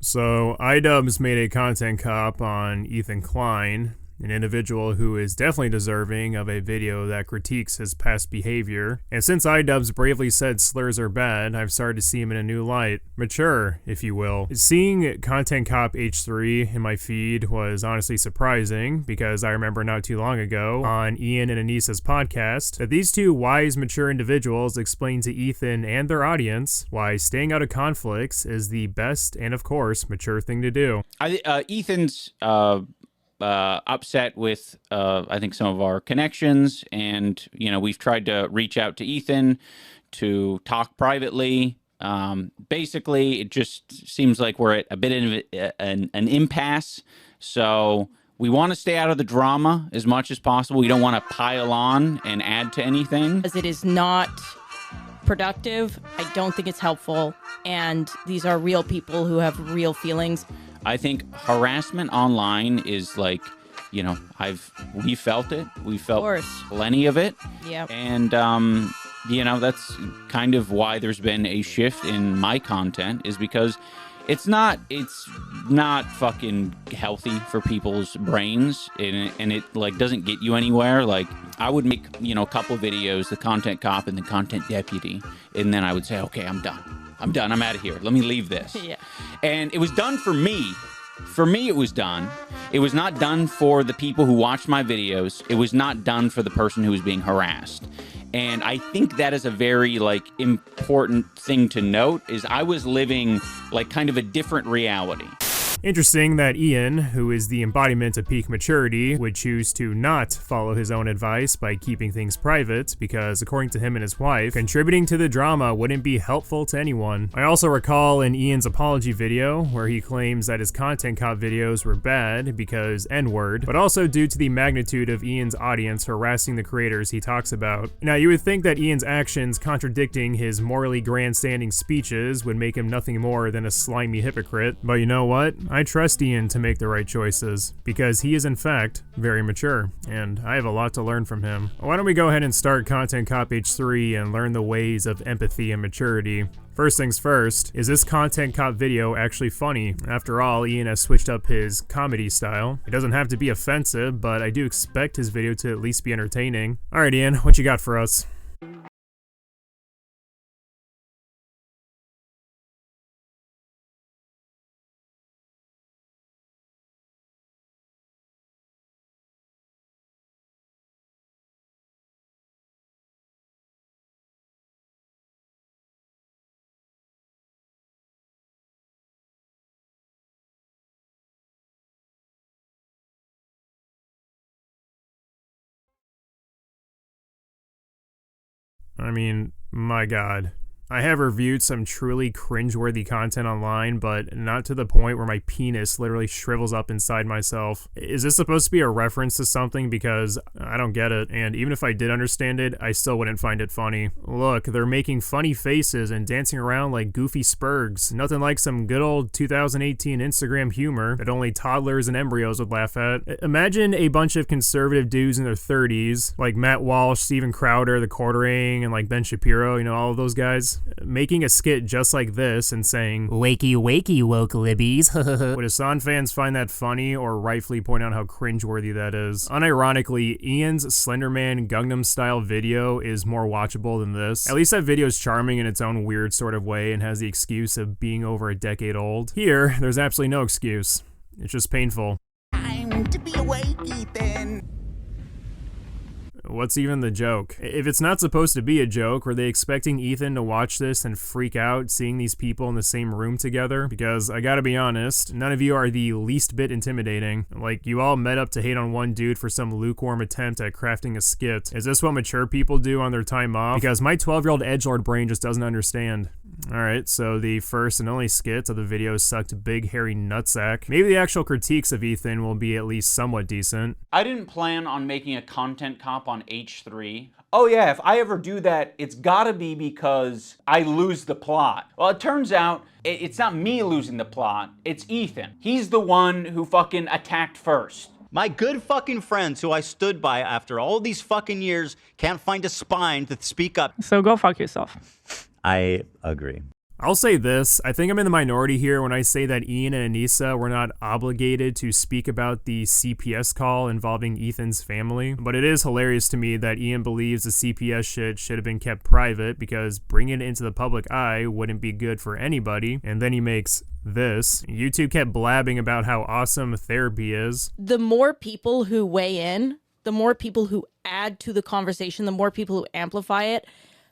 So, iDubbbz made a content cop on Ethan Klein, an individual who is definitely deserving of a video that critiques his past behavior. And since iDubbbz bravely said slurs are bad, I've started to see him in a new light. Mature, if you will. Seeing Content Cop H3 in my feed was honestly surprising, because I remember not too long ago on Ian and Anissa's podcast that these two wise, mature individuals explained to Ethan and their audience why staying out of conflicts is the best and, of course, mature thing to do. Ethan's upset with I think some of our connections, and we've tried to reach out to Ethan to talk privately. Basically, it just seems like we're at a bit of an impasse. So we want to stay out of the drama as much as possible. We don't want to pile on and add to anything. As it is not productive, I don't think it's helpful, and these are real people who have real feelings. I think harassment online is like, we felt it. We felt plenty of it. Yeah. And, that's kind of why there's been a shift in my content, is because it's not fucking healthy for people's brains, and it like doesn't get you anywhere. Like, I would make, a couple videos, the content cop and the content deputy, and then I would say, okay, I'm done. I'm out of here. Let me leave this. Yeah. And it was done for me. For me, it was done. It was not done for the people who watched my videos. It was not done for the person who was being harassed. And I think that is a very, important thing to note, is I was living, kind of a different reality. Interesting that Ian, who is the embodiment of peak maturity, would choose to not follow his own advice by keeping things private, because according to him and his wife, contributing to the drama wouldn't be helpful to anyone. I also recall in Ian's apology video where he claims that his content cop videos were bad because N-word, but also due to the magnitude of Ian's audience harassing the creators he talks about. Now, you would think that Ian's actions contradicting his morally grandstanding speeches would make him nothing more than a slimy hypocrite, but you know what? I trust Ian to make the right choices, because he is in fact very mature, and I have a lot to learn from him. Why don't we go ahead and start Content Cop H3 and learn the ways of empathy and maturity. First things first, is this Content Cop video actually funny? After all, Ian has switched up his comedy style. It doesn't have to be offensive, but I do expect his video to at least be entertaining. Alright Ian, what you got for us? I mean, my god. I have reviewed some truly cringeworthy content online, but not to the point where my penis literally shrivels up inside myself. Is this supposed to be a reference to something? Because I don't get it, and even if I did understand it, I still wouldn't find it funny. Look, they're making funny faces and dancing around like goofy spurgs. Nothing like some good old 2018 Instagram humor that only toddlers and embryos would laugh at. Imagine a bunch of conservative dudes in their 30s, like Matt Walsh, Steven Crowder, The Quartering, and Ben Shapiro, all of those guys, making a skit just like this and saying, "Wakey wakey woke libbies." Would Hassan fans find that funny, or rightfully point out how cringeworthy that is? Unironically, Ian's Slenderman Gangnam Style video is more watchable than this. At least that video is charming in its own weird sort of way and has the excuse of being over a decade old. Here, there's absolutely no excuse. It's just painful. Time to be awake, Ethan. What's even the joke? If it's not supposed to be a joke, were they expecting Ethan to watch this and freak out seeing these people in the same room together? Because I gotta be honest, none of you are the least bit intimidating. You all met up to hate on one dude for some lukewarm attempt at crafting a skit. Is this what mature people do on their time off? Because my 12-year-old edgelord brain just doesn't understand. Alright, so the first and only skit of the video sucked big hairy nutsack. Maybe the actual critiques of Ethan will be at least somewhat decent. I didn't plan on making a content cop on H3. Oh yeah, if I ever do that, it's gotta be because I lose the plot. Well, it turns out it's not me losing the plot, it's Ethan. He's the one who fucking attacked first. My good fucking friends who I stood by after all these fucking years can't find a spine to speak up. So go fuck yourself. I agree. I'll say this, I think I'm in the minority here when I say that Ian and Anissa were not obligated to speak about the CPS call involving Ethan's family, but it is hilarious to me that Ian believes the CPS shit should have been kept private because bringing it into the public eye wouldn't be good for anybody, and then he makes this. YouTube kept blabbing about how awesome therapy is. The more people who weigh in, the more people who add to the conversation, the more people who amplify it,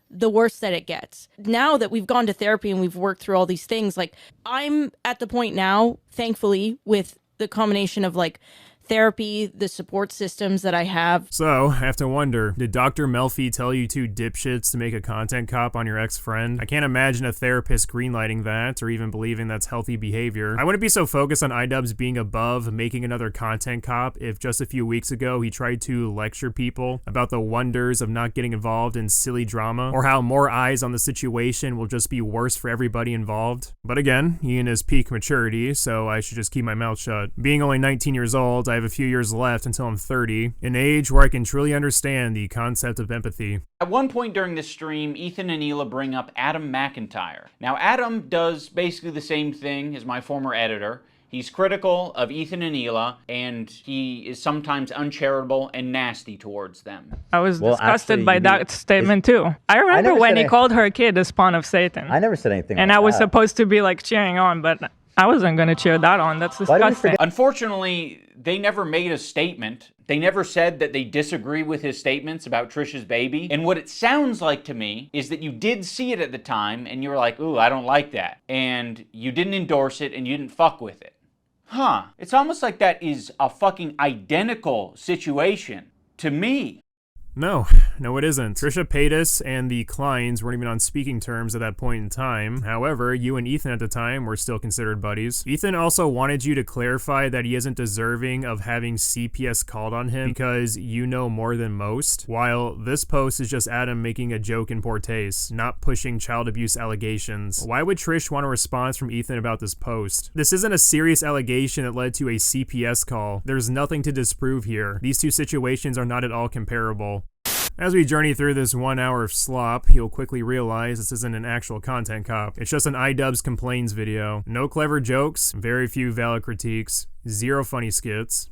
the worse that it gets. Now that we've gone to therapy and we've worked through all these things, like I'm at the point now, thankfully, with the combination of like therapy, the support systems that I have. So, I have to wonder, did Dr. Melfi tell you two dipshits to make a content cop on your ex-friend? I can't imagine a therapist greenlighting that, or even believing that's healthy behavior. I wouldn't be so focused on iDubbbz being above making another content cop if just a few weeks ago he tried to lecture people about the wonders of not getting involved in silly drama, or how more eyes on the situation will just be worse for everybody involved. But again, Ian is peak maturity, so I should just keep my mouth shut. Being only 19 years old, I have a few years left until I'm 30, an age where I can truly understand the concept of empathy. At one point during the stream, Ethan and Hila bring up Adam McIntyre. Now, Adam does basically the same thing as my former editor. He's critical of Ethan and Hila, and he is sometimes uncharitable and nasty towards them. I was disgusted by that statement too. I remember when he called her kid the spawn of Satan. I never said anything and like I was that. supposed to be like cheering on, but I wasn't going to cheer that on. That's disgusting. Unfortunately, they never made a statement. They never said that they disagree with his statements about Trisha's baby. And what it sounds like to me is that you did see it at the time and you were like, ooh, I don't like that. And you didn't endorse it and you didn't fuck with it. Huh. It's almost like that is a fucking identical situation to me. No, it isn't. Trisha Paytas and the Kleins weren't even on speaking terms at that point in time. However, you and Ethan at the time were still considered buddies. Ethan also wanted you to clarify that he isn't deserving of having CPS called on him because you know more than most, while this post is just Adam making a joke in poor taste, not pushing child abuse allegations. Why would Trish want a response from Ethan about this post? This isn't a serious allegation that led to a CPS call. There's nothing to disprove here. These two situations are not at all comparable. As we journey through this 1 hour of slop, you'll quickly realize this isn't an actual content cop. It's just an iDubbbz complains video. No clever jokes, very few valid critiques, zero funny skits.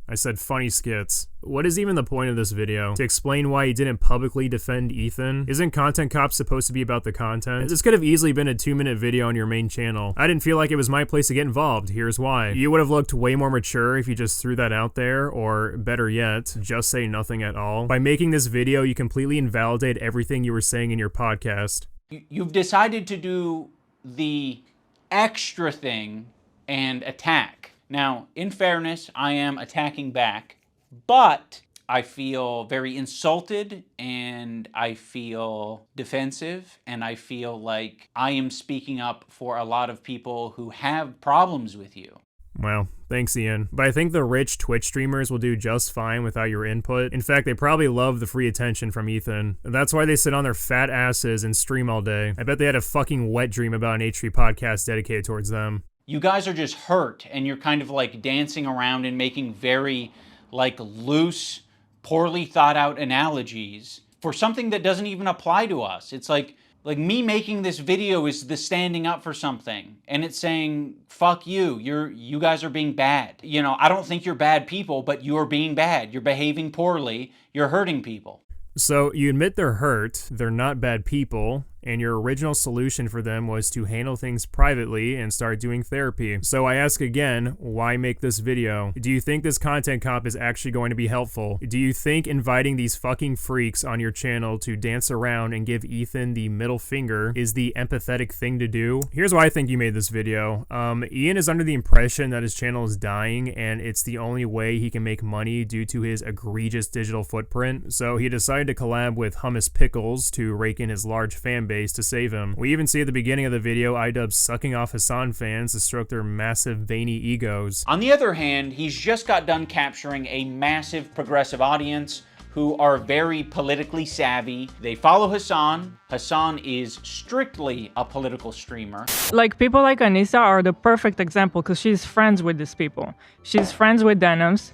I said funny skits. What is even the point of this video? To explain why he didn't publicly defend Ethan? Isn't Content Cop supposed to be about the content? This could have easily been a 2-minute video on your main channel. I didn't feel like it was my place to get involved. Here's why. You would have looked way more mature if you just threw that out there, or better yet, just say nothing at all. By making this video, you completely invalidate everything you were saying in your podcast. You've decided to do the extra thing and attack. Now, in fairness, I am attacking back, but I feel very insulted and I feel defensive and I feel like I am speaking up for a lot of people who have problems with you. Well, thanks, Ian. But I think the rich Twitch streamers will do just fine without your input. In fact, they probably love the free attention from Ethan. That's why they sit on their fat asses and stream all day. I bet they had a fucking wet dream about an H3 podcast dedicated towards them. You guys are just hurt and you're kind of like dancing around and making very like loose, poorly thought out analogies for something that doesn't even apply to us. It's like me making this video is the standing up for something and it's saying, fuck you, you guys are being bad. You know, I don't think you're bad people, but you're being bad. You're behaving poorly. You're hurting people. So you admit they're hurt, they're not bad people, and your original solution for them was to handle things privately and start doing therapy. So I ask again, why make this video? Do you think this content cop is actually going to be helpful? Do you think inviting these fucking freaks on your channel to dance around and give Ethan the middle finger is the empathetic thing to do? Here's why I think you made this video. Ian is under the impression that his channel is dying and it's the only way he can make money due to his egregious digital footprint, so he decided to collab with Hummus Pickles to rake in his large fan base to save him. We even see at the beginning of the video iDubbbz sucking off Hassan fans to stroke their massive veiny egos. On the other hand, he's just got done capturing a massive progressive audience who are very politically savvy. They follow Hassan. Hassan is strictly a political streamer. Like, people like Anissa are the perfect example because she's friends with these people. She's friends with denims.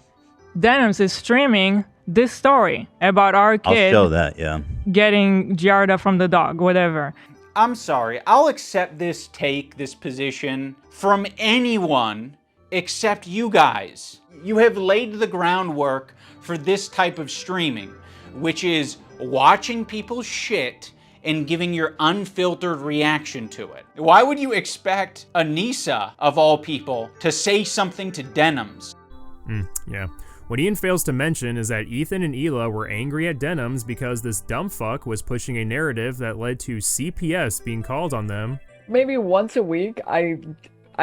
Denims is streaming this story about our kid. I'll show that, yeah. Getting Giarda from the dog, whatever. I'm sorry. I'll accept this position from anyone except you guys. You have laid the groundwork for this type of streaming, which is watching people's shit and giving your unfiltered reaction to it. Why would you expect Anissa, of all people, to say something to denims? Yeah. What Ian fails to mention is that Ethan and Hila were angry at denims because this dumb fuck was pushing a narrative that led to CPS being called on them. Maybe once a week, I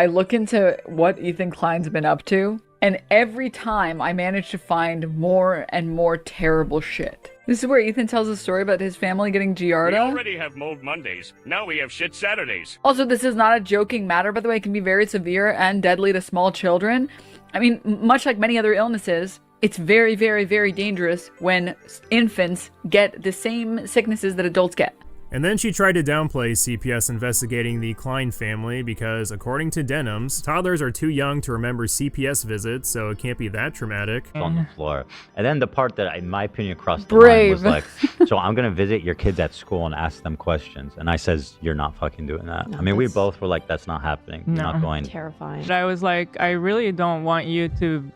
look into what Ethan Klein's been up to, and every time I manage to find more and more terrible shit. This is where Ethan tells a story about his family getting Giardo. We already have Mold Mondays. Now we have Shit Saturdays. Also, this is not a joking matter, by the way. It can be very severe and deadly to small children. I mean, much like many other illnesses, it's very, very, very dangerous when infants get the same sicknesses that adults get. And then she tried to downplay CPS investigating the Klein family because, according to denims, toddlers are too young to remember CPS visits, so it can't be that traumatic. On the floor. And then the part that, in my opinion, crossed the line was like, so I'm going to visit your kids at school and ask them questions. And I says, you're not fucking doing that. No, I mean, we both were like, that's not happening. You're not going. Terrifying. I was like, I really don't want you to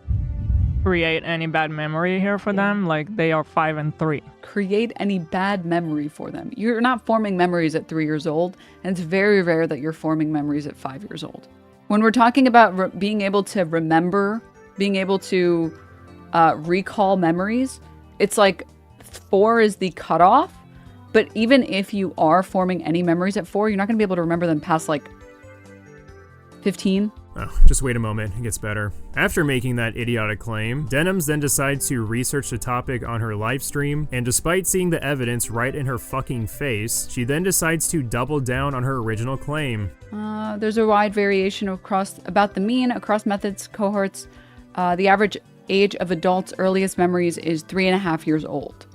create any bad memory here for them. Like, they are 5 and 3. Create any bad memory for them. You're not forming memories at 3 years old, and it's very rare that you're forming memories at 5 years old. When we're talking about being able to remember, being able to recall memories, it's like 4 is the cutoff. But even if you are forming any memories at 4, you're not going to be able to remember them past like 15. Oh, just wait a moment, it gets better. After making that idiotic claim, denims then decides to research the topic on her live stream, and despite seeing the evidence right in her fucking face, she then decides to double down on her original claim. There's a wide variation about the mean across methods, cohorts. The average age of adults' earliest memories is 3.5 years old.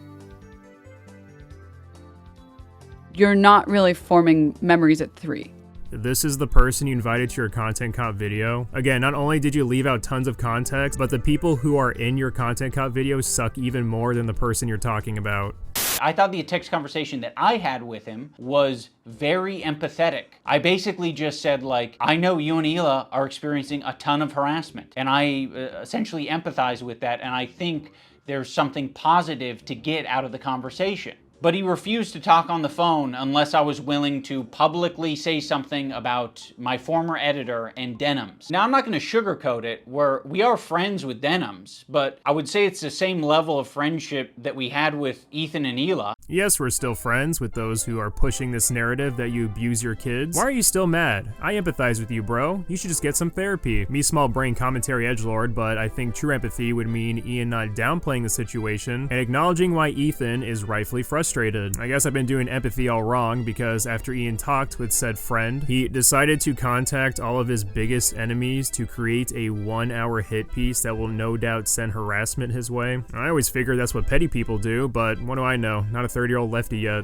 You're not really forming memories at 3. This is the person you invited to your content cop video. Again, not only did you leave out tons of context, but the people who are in your content cop video suck even more than the person you're talking about. I thought the text conversation that I had with him was very empathetic. I basically just said, like, I know you and Hila are experiencing a ton of harassment, and I essentially empathize with that, and I think there's something positive to get out of the conversation. But he refused to talk on the phone unless I was willing to publicly say something about my former editor and denims. Now, I'm not going to sugarcoat it, we are friends with denims, but I would say it's the same level of friendship that we had with Ethan and Hila. Yes, we're still friends with those who are pushing this narrative that you abuse your kids. Why are you still mad? I empathize with you, bro. You should just get some therapy. Me small brain commentary edgelord, but I think true empathy would mean Ian not downplaying the situation and acknowledging why Ethan is rightfully frustrated. I guess I've been doing empathy all wrong because after Ian talked with said friend, he decided to contact all of his biggest enemies to create a 1-hour hit piece that will no doubt send harassment his way. I always figured that's what petty people do, but what do I know? Not a 30-year-old lefty yet.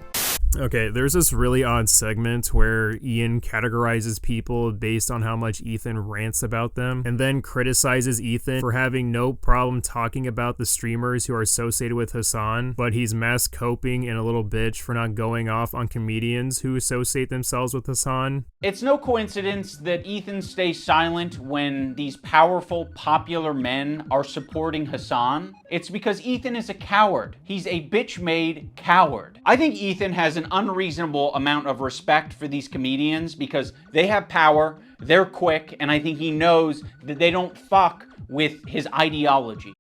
Okay, there's this really odd segment where Ian categorizes people based on how much Ethan rants about them, and then criticizes Ethan for having no problem talking about the streamers who are associated with Hassan, but he's mass coping and a little bitch for not going off on comedians who associate themselves with Hassan. It's no coincidence that Ethan stays silent when these powerful, popular men are supporting Hassan. It's because Ethan is a coward. He's a bitch-made coward. I think Ethan has an unreasonable amount of respect for these comedians because they have power, they're quick, and I think he knows that they don't fuck with his ideology.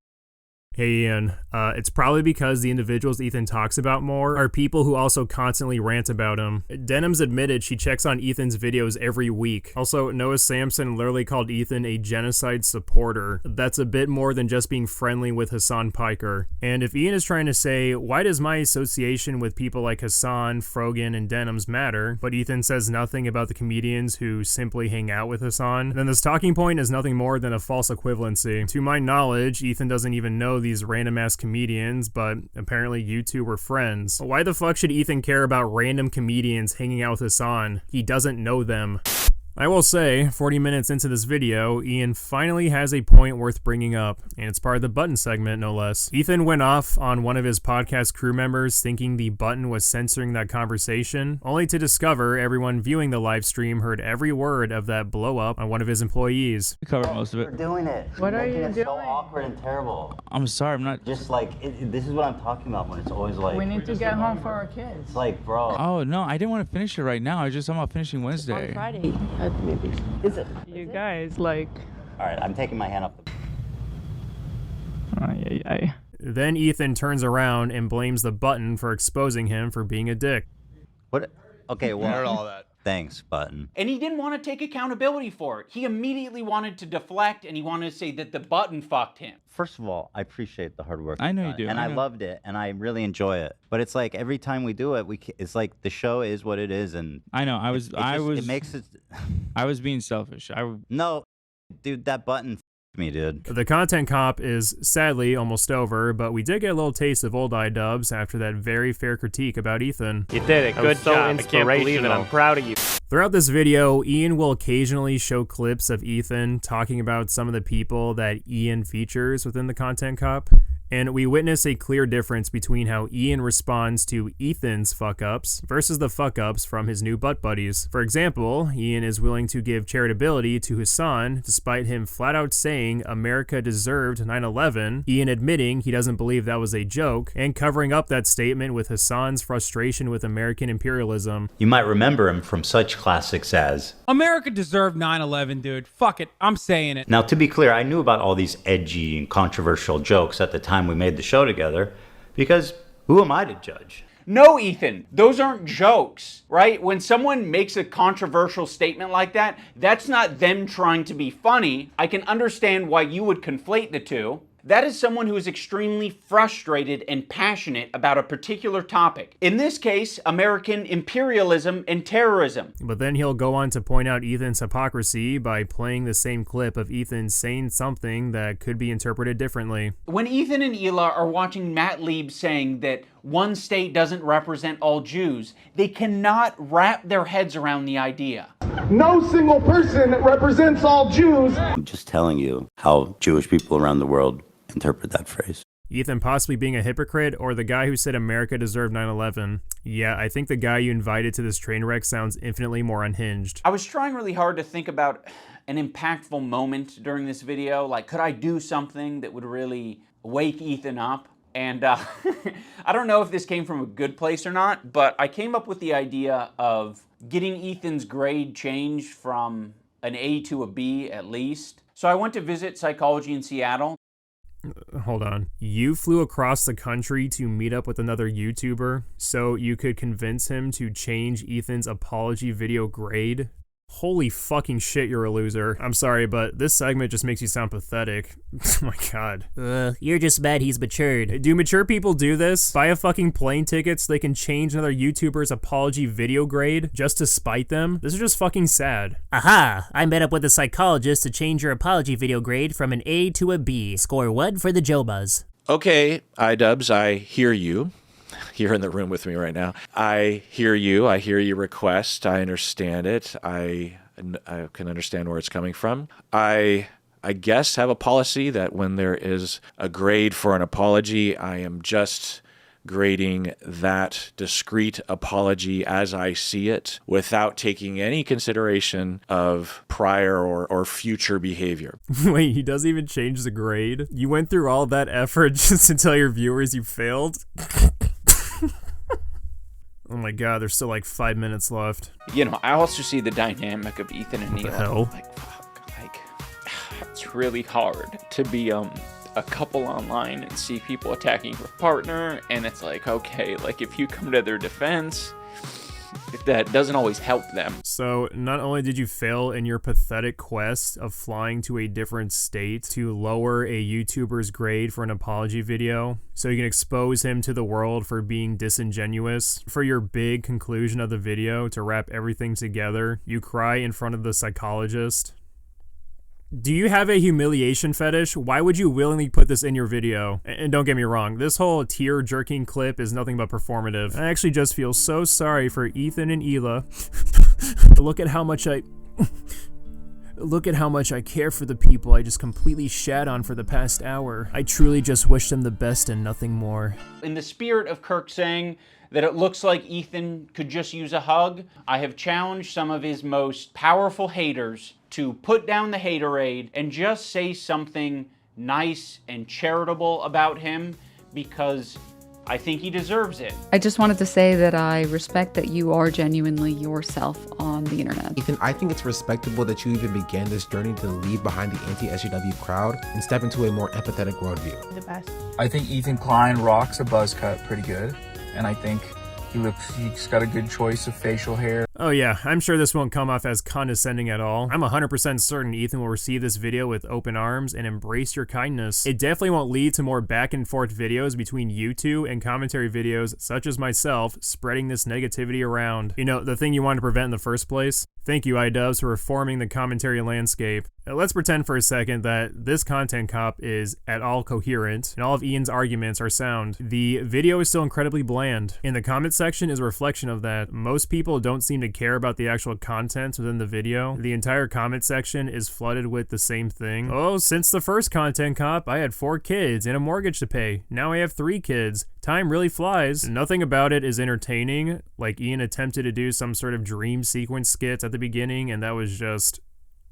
Hey Ian, it's probably because the individuals Ethan talks about more are people who also constantly rant about him. Denims admitted she checks on Ethan's videos every week. Also, Noah Samson literally called Ethan a genocide supporter. That's a bit more than just being friendly with Hassan Piker. And if Ian is trying to say, why does my association with people like Hassan, Frogan, and Denims matter, but Ethan says nothing about the comedians who simply hang out with Hassan, then this talking point is nothing more than a false equivalency. To my knowledge, Ethan doesn't even know these random ass comedians, but apparently you two were friends. Why the fuck should Ethan care about random comedians hanging out with Hassan? He doesn't know them. I will say, 40 minutes into this video, Ian finally has a point worth bringing up, and it's part of the button segment, no less. Ethan went off on one of his podcast crew members thinking the button was censoring that conversation, only to discover everyone viewing the live stream heard every word of that blow up on one of his employees. We covered most of it. We're doing it. What are you Making it doing? so awkward and terrible. I'm sorry, I'm not. Just like, this is what I'm talking about when it's always like... We need to get home for our kids. It's like, bro... Oh, no, I didn't want to finish it right now. I was just talking about finishing Wednesday. On Friday, maybe. Is it? You guys, like... Alright, I'm taking my hand off the... Ay, ay, ay. Then Ethan turns around and blames the button for exposing him for being a dick. What? Okay, well... I heard all that. Thanks, button. And he didn't want to take accountability for it. He immediately wanted to deflect, and he wanted to say that the button fucked him. First of all, I appreciate the hard work. I know you've you do, done, and I I know. loved it, and I really enjoy it. But it's like every time we do it, it's like the show is what it is, and I know, it makes it. I was being selfish. No, dude, that button me, dude. The content comp is sadly almost over, but we did get a little taste of old iDubbbz after that very fair critique about Ethan. You did it. Good job. I can't believe it. I'm proud of you. Throughout this video, Ian will occasionally show clips of Ethan talking about some of the people that Ian features within the content comp, and we witness a clear difference between how Ian responds to Ethan's fuck-ups versus the fuck-ups from his new butt buddies. For example, Ian is willing to give charitability to Hassan despite him flat out saying America deserved 9/11, Ian admitting he doesn't believe that was a joke, and covering up that statement with Hassan's frustration with American imperialism. You might remember him from such classics as... America deserved 9/11, dude. Fuck it. I'm saying it. Now, to be clear, I knew about all these edgy and controversial jokes at the time we made the show together, because who am I to judge? No, Ethan, those aren't jokes, right? When someone makes a controversial statement like that, that's not them trying to be funny. I can understand why you would conflate the two. That is someone who is extremely frustrated and passionate about a particular topic. In this case, American imperialism and terrorism. But then he'll go on to point out Ethan's hypocrisy by playing the same clip of Ethan saying something that could be interpreted differently. When Ethan and Hila are watching Matt Lieb saying that one state doesn't represent all Jews, they cannot wrap their heads around the idea. No single person represents all Jews. I'm just telling you how Jewish people around the world interpret that phrase. Ethan possibly being a hypocrite, or the guy who said America deserved 9/11? Yeah, I think the guy you invited to this train wreck sounds infinitely more unhinged. I was trying really hard to think about an impactful moment during this video. Like, could I do something that would really wake Ethan up? And I don't know if this came from a good place or not, but I came up with the idea of getting Ethan's grade changed from an A to a B at least. So I went to visit psychology in Seattle. Hold on. You flew across the country to meet up with another YouTuber so you could convince him to change Ethan's apology video grade? Holy fucking shit, you're a loser. I'm sorry, but this segment just makes you sound pathetic. Oh my god. You're just mad he's matured. Do mature people do this? Buy a fucking plane ticket so they can change another YouTuber's apology video grade just to spite them? This is just fucking sad. Aha! I met up with a psychologist to change your apology video grade from an A to a B. Score 1 for the Jobuzz. Okay, iDubbbz, I hear you. You're in the room with me right now. I hear you. I hear your request. I understand it. I can understand where it's coming from. I guess have a policy that when there is a grade for an apology, I am just grading that discrete apology as I see it without taking any consideration of prior or future behavior. Wait, he doesn't even change the grade? You went through all that effort just to tell your viewers you failed? Oh my god, there's still like 5 minutes left. You know, I also see the dynamic of Ethan and What Neil. the hell? Like, fuck, like, it's really hard to be a couple online and see people attacking your partner, and it's like, okay, like if you come to their defense, that doesn't always help them. So, not only did you fail in your pathetic quest of flying to a different state to lower a YouTuber's grade for an apology video, so you can expose him to the world for being disingenuous, for your big conclusion of the video to wrap everything together, you cry in front of the psychologist. Do you have a humiliation fetish? Why would you willingly put this in your video? And don't get me wrong, this whole tear-jerking clip is nothing but performative. I actually just feel so sorry for Ethan and Hila. Look at how much I Look at how much I care for the people I just completely shat on for the past hour. I truly just wish them the best and nothing more. In the spirit of Kirk saying that it looks like Ethan could just use a hug, I have challenged some of his most powerful haters to put down the haterade and just say something nice and charitable about him, because I think he deserves it. I just wanted to say that I respect that you are genuinely yourself on the internet. Ethan, I think it's respectable that you even began this journey to leave behind the anti-SJW crowd and step into a more empathetic worldview. The best. I think Ethan Klein rocks a buzz cut pretty good, and I think he's got a good choice of facial hair. Oh yeah, I'm sure this won't come off as condescending at all. I'm 100% certain Ethan will receive this video with open arms and embrace your kindness. It definitely won't lead to more back and forth videos between you two and commentary videos such as myself spreading this negativity around. You know, the thing you wanted to prevent in the first place? Thank you, iDubbbz, for reforming the commentary landscape. Let's pretend for a second that this content cop is at all coherent and all of Ian's arguments are sound. The video is still incredibly bland, and the comment section is a reflection of that. Most people don't seem to care about the actual content within the video. The entire comment section is flooded with the same thing. Oh, since the first content cop, I had 4 kids and a mortgage to pay. Now I have 3 kids. Time really flies. Nothing about it is entertaining. Like, Ian attempted to do some sort of dream sequence skits at the beginning, and that was just...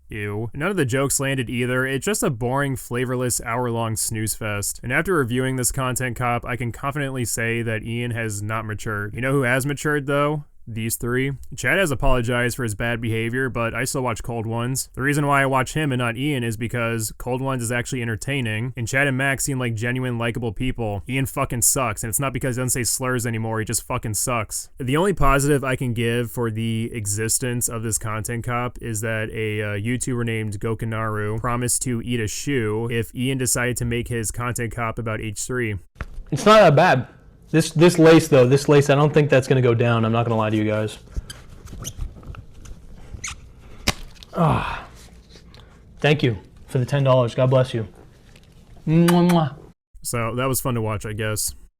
ew. None of the jokes landed either. It's just a boring, flavorless, hour-long snooze fest. And after reviewing this content cop, I can confidently say that Ian has not matured. You know who has matured, though? These 3. Chad has apologized for his bad behavior, but I still watch Cold Ones. The reason why I watch him and not Ian is because Cold Ones is actually entertaining, and Chad and Max seem like genuine, likable people. Ian fucking sucks, and it's not because he doesn't say slurs anymore, he just fucking sucks. The only positive I can give for the existence of this content cop is that a YouTuber named Gokinaru promised to eat a shoe if Ian decided to make his content cop about H3. It's not that bad. This lace, though, I don't think that's going to go down. I'm not going to lie to you guys. Ah, thank you for the $10. God bless you. Mwah. So that was fun to watch, I guess.